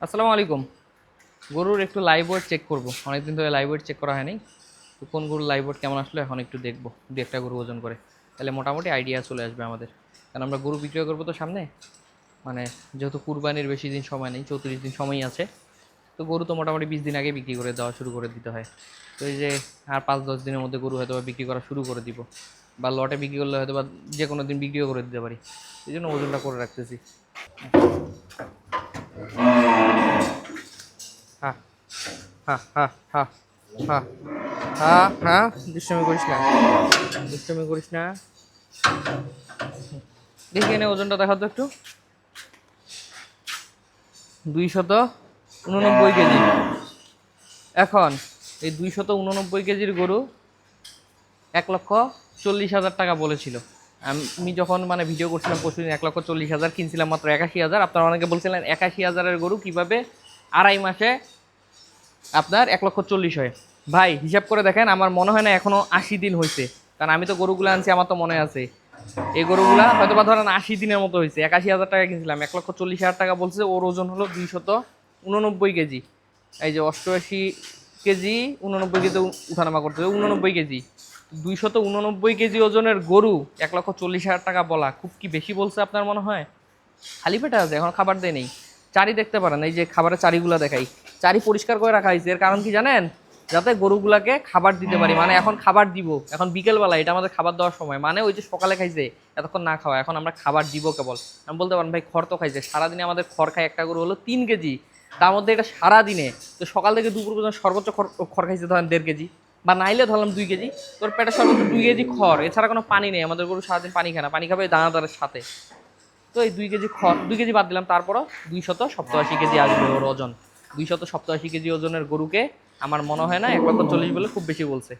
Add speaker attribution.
Speaker 1: আসসালামু আলাইকুম। গরুর একটু লাইভ ওয়েট চেক করবো, অনেকদিন ধরে লাইভ ওয়েট চেক করা হয়নি। তো কোন গরুর লাইভ ওয়েট কেমন আসলো এখন একটু দেখবো, দু একটা গরু ওজন করে, তাহলে মোটামুটি আইডিয়া চলে আসবে আমাদের। কারণ আমরা গরু বিক্রয় করবো তো সামনে, মানে যেহেতু কুরবানির বেশি দিন সময় নেই, 34 দিন সময়ই আছে। তো গরু তো মোটামুটি 20 দিন আগে বিক্রি করে দেওয়া শুরু করে দিতে হয়। তো এই যে আর 5-10 দিনের মধ্যে গরু হয়তো বা বিক্রি করা শুরু করে দিব, বা লটে বিক্রি করলে হয়তো বা যে কোনো দিন বিক্রিও করে দিতে পারি। এই জন্য ওজনটা করে রাখতেছি। হ্যাঁ, হ্যাঁ, হ্যাঁ, হ্যাঁ, হ্যাঁ, হ্যাঁ, হ্যাঁ, দুষ্টুমি করিস না, দুষ্টুমি করিস না। দেখি এনে ওজনটা দেখা তো একটু। 289 কেজি। এখন এই 289 কেজির গরু 1,40,000 টাকা বলেছিল। আমি যখন মানে ভিডিও করছিলাম পরশুদিন, 1,40,000 কিনছিলাম মাত্র 81,000। আপনারা অনেকে বলছিলেন 81,000-এর গরু কিভাবে আড়াই মাসে আপনার 1,40,000 হয়। ভাই হিসাব করে দেখেন, আমার মনে হয় না এখনো 80 দিন হয়েছে। কারণ আমি তো গরুগুলো আনছি, আমার তো মনে আছে এই গরুগুলা হয়তো বা ধরেন 80 দিনের মতো হয়েছে। 81,000 টাকা কিনছিলাম, 1,40,000 টাকা বলছে। ওর ওজন হলো 289 কেজি। এই যে 88 কেজি, 89 কেজি উঠানামা করতে হবে, 89 কেজি। 289 কেজি ওজনের গরু 1,40,000 টাকা বলা খুব কি বেশি বলছে আপনার মনে হয়? খালি পেটে আছে, এখন খাবার দেয় নেই। চারি দেখতে পারেন, এই যে খাবারের চারিগুলা দেখাই, চারি পরিষ্কার করে রাখা হয়েছে। এর কারণ কি জানেন? যাতে গরুগুলাকে খাবার দিতে পারি, মানে এখন খাবার দিব, এখন বিকেলবেলা এটা আমাদের খাবার দেওয়ার সময়, মানে ওই যে সকালে খাইছে এতক্ষণ না খাওয়া, এখন আমরা খাবার দিব কেবল। আমি বলতে পারেন ভাই খড় তো খাইছে, সারাদিনে আমাদের খড় খায় একটা গরু হলো 3 কেজি, তার মধ্যে এটা সারাদিনে তো সকাল থেকে দুপুর পর্যন্ত সর্বোচ্চ খড় খড় খাইছে ধরেন 1.5 কেজি, বা নাইলে ধরলাম 2 কেজি। তোর পেটে সর্বোচ্চ 2 কেজি খড়, এছাড়া কোনো পানি নেই। আমাদের গরু সারাদিন পানি খায় না, পানি খাবে দানাদারের সাথে। তো এই 2 কেজি খড়, 2 কেজি বাদ দিলাম, তারপরও 287 কেজি আসবে ওর ওজন। 287 কেজি ওজনের গরুকে আমার মনে হয় না 1,40,000 বলে খুব বেশি বলছে।